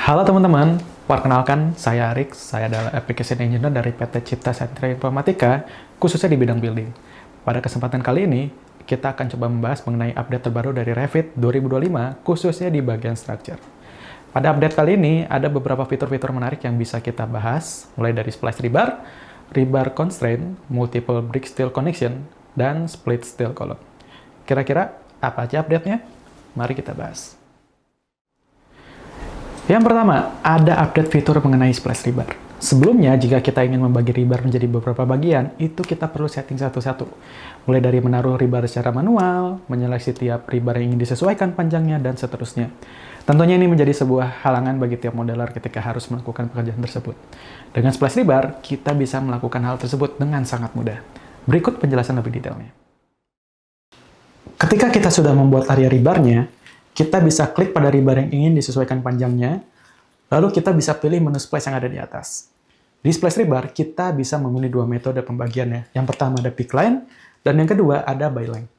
Halo teman-teman, perkenalkan saya Arik, saya adalah Application Engineer dari PT Cipta Satria Informatika, khususnya di bidang building. Pada kesempatan kali ini, kita akan coba membahas mengenai update terbaru dari Revit 2025, khususnya di bagian structure. Pada update kali ini, ada beberapa fitur-fitur menarik yang bisa kita bahas, mulai dari splice rebar, rebar constraint, multiple brick steel connection, dan split steel column. Kira-kira apa aja update-nya? Mari kita bahas. Yang pertama, ada update fitur mengenai splice rebar. Sebelumnya, jika kita ingin membagi rebar menjadi beberapa bagian, itu kita perlu setting satu-satu. Mulai dari menaruh rebar secara manual, menyeleksi tiap rebar yang ingin disesuaikan panjangnya, dan seterusnya. Tentunya ini menjadi sebuah halangan bagi tiap modeler ketika harus melakukan pekerjaan tersebut. Dengan splice rebar, kita bisa melakukan hal tersebut dengan sangat mudah. Berikut penjelasan lebih detailnya. Ketika kita sudah membuat area rebarnya, kita bisa klik pada rebar yang ingin disesuaikan panjangnya, lalu kita bisa pilih menu splice yang ada di atas. Di splice rebar, kita bisa memilih dua metode pembagiannya. Yang pertama ada pick line, dan yang kedua ada by line.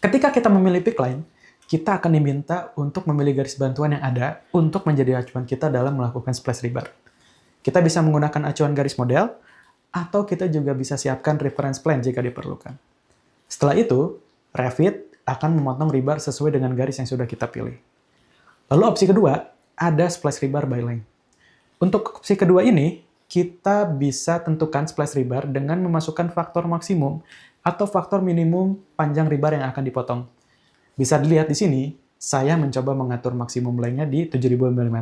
Ketika kita memilih pick line, kita akan diminta untuk memilih garis bantuan yang ada untuk menjadi acuan kita dalam melakukan splice rebar. Kita bisa menggunakan acuan garis model, atau kita juga bisa siapkan reference plan jika diperlukan. Setelah itu, Revit akan memotong rebar sesuai dengan garis yang sudah kita pilih. Lalu opsi kedua, ada splice rebar by line. Untuk opsi kedua ini, kita bisa tentukan splice rebar dengan memasukkan faktor maksimum atau faktor minimum panjang rebar yang akan dipotong. Bisa dilihat di sini, saya mencoba mengatur maksimum lengthnya di 7000 mm,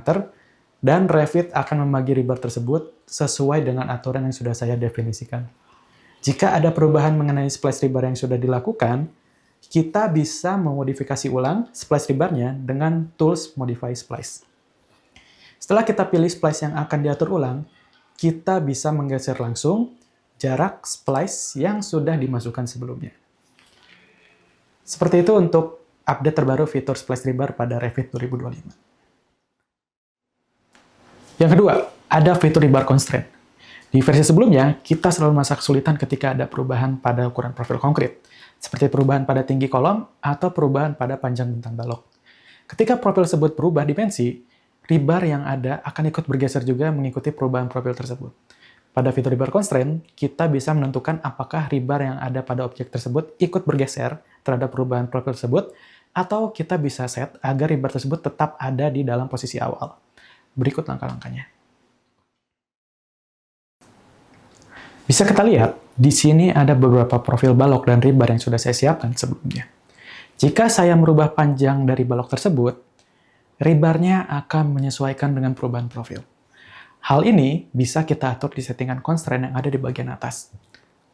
dan Revit akan membagi rebar tersebut sesuai dengan aturan yang sudah saya definisikan. Jika ada perubahan mengenai splice rebar yang sudah dilakukan, kita bisa memodifikasi ulang splice rebarnya dengan tools Modify Splice. Setelah kita pilih splice yang akan diatur ulang, kita bisa menggeser langsung jarak splice yang sudah dimasukkan sebelumnya. Seperti itu untuk update terbaru fitur splice rebar pada Revit 2025. Yang kedua, ada fitur rebar constraint. Di versi sebelumnya, kita selalu merasa kesulitan ketika ada perubahan pada ukuran profil konkrit, seperti perubahan pada tinggi kolom atau perubahan pada panjang bentang balok. Ketika profil tersebut berubah dimensi, rebar yang ada akan ikut bergeser juga mengikuti perubahan profil tersebut. Pada fitur rebar constraint, kita bisa menentukan apakah rebar yang ada pada objek tersebut ikut bergeser terhadap perubahan profil tersebut, atau kita bisa set agar rebar tersebut tetap ada di dalam posisi awal. Berikut langkah-langkahnya. Bisa kita lihat, di sini ada beberapa profil balok dan rebar yang sudah saya siapkan sebelumnya. Jika saya merubah panjang dari balok tersebut, rebarnya akan menyesuaikan dengan perubahan profil. Hal ini bisa kita atur di settingan constraint yang ada di bagian atas.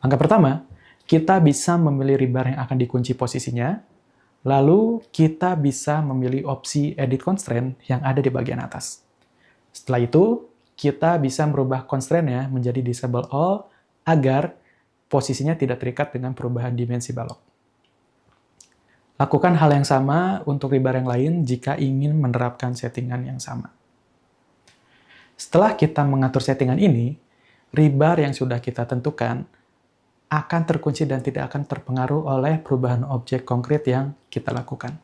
Langkah pertama, kita bisa memilih rebar yang akan dikunci posisinya, lalu kita bisa memilih opsi edit constraint yang ada di bagian atas. Setelah itu, kita bisa merubah constraint-nya menjadi disable all agar posisinya tidak terikat dengan perubahan dimensi balok. Lakukan hal yang sama untuk rebar yang lain jika ingin menerapkan settingan yang sama. Setelah kita mengatur settingan ini, rebar yang sudah kita tentukan akan terkunci dan tidak akan terpengaruh oleh perubahan objek konkret yang kita lakukan.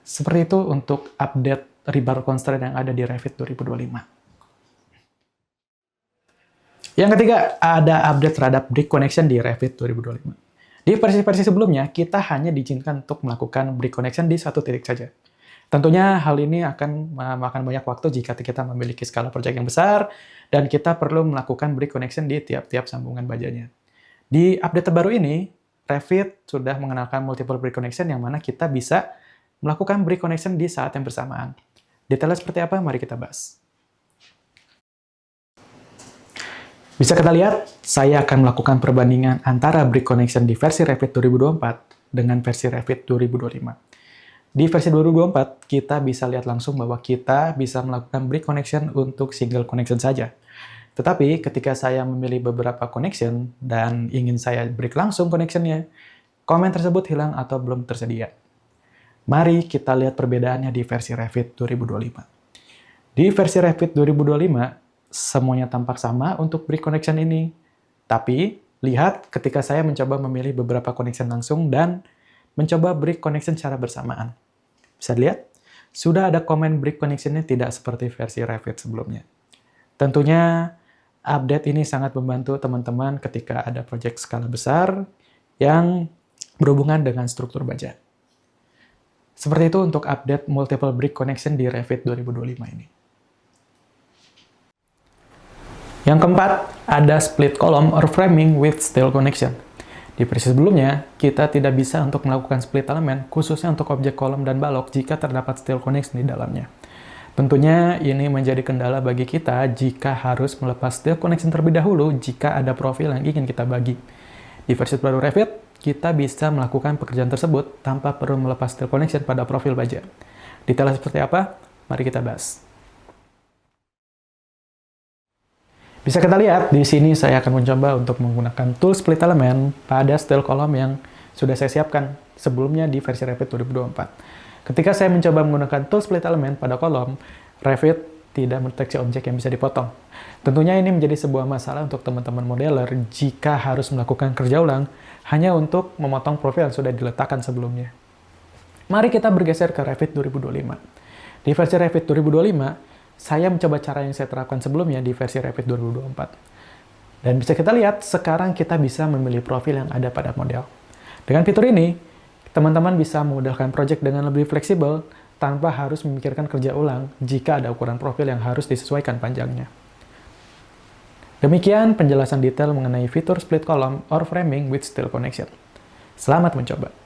Seperti itu untuk update rebar constraint yang ada di Revit 2025. Yang ketiga, ada update terhadap brick connection di Revit 2025. Di versi-versi sebelumnya, kita hanya diizinkan untuk melakukan brick connection di satu titik saja. Tentunya hal ini akan memakan banyak waktu jika kita memiliki skala proyek yang besar, dan kita perlu melakukan brick connection di tiap-tiap sambungan bajanya. Di update terbaru ini, Revit sudah mengenalkan multiple brick connection yang mana kita bisa melakukan brick connection di saat yang bersamaan. Detailnya seperti apa? Mari kita bahas. Bisa kita lihat, saya akan melakukan perbandingan antara brick connection di versi Revit 2024 dengan versi Revit 2025. Di versi 2024, kita bisa lihat langsung bahwa kita bisa melakukan brick connection untuk single connection saja. Tetapi ketika saya memilih beberapa connection dan ingin saya brick langsung connection-nya, komen tersebut hilang atau belum tersedia. Mari kita lihat perbedaannya di versi Revit 2025. Di versi Revit 2025, semuanya tampak sama untuk brick connection ini. Tapi, lihat ketika saya mencoba memilih beberapa connection langsung dan mencoba brick connection secara bersamaan. Bisa dilihat, sudah ada comment break connection-nya tidak seperti versi Revit sebelumnya. Tentunya update ini sangat membantu teman-teman ketika ada proyek skala besar yang berhubungan dengan struktur baja. Seperti itu untuk update multiple brick connection di Revit 2025 ini. Yang keempat, ada split column or framing with steel connection. Di versi sebelumnya, kita tidak bisa untuk melakukan split elemen, khususnya untuk objek kolom dan balok jika terdapat steel connection di dalamnya. Tentunya ini menjadi kendala bagi kita jika harus melepas steel connection terlebih dahulu jika ada profil yang ingin kita bagi. Di versi baru Revit, kita bisa melakukan pekerjaan tersebut tanpa perlu melepas steel connection pada profil baja. Detailnya seperti apa? Mari kita bahas. Bisa kita lihat, di sini saya akan mencoba untuk menggunakan tool split element pada steel column yang sudah saya siapkan sebelumnya di versi Revit 2024. Ketika saya mencoba menggunakan tool split element pada kolom, Revit tidak mendeteksi objek yang bisa dipotong. Tentunya ini menjadi sebuah masalah untuk teman-teman modeler jika harus melakukan kerja ulang hanya untuk memotong profil yang sudah diletakkan sebelumnya. Mari kita bergeser ke Revit 2025. Di versi Revit 2025, saya mencoba cara yang saya terapkan sebelumnya di versi Revit 2024. Dan bisa kita lihat, sekarang kita bisa memilih profil yang ada pada model. Dengan fitur ini, teman-teman bisa memudahkan proyek dengan lebih fleksibel tanpa harus memikirkan kerja ulang jika ada ukuran profil yang harus disesuaikan panjangnya. Demikian penjelasan detail mengenai fitur split column or framing with steel connection. Selamat mencoba!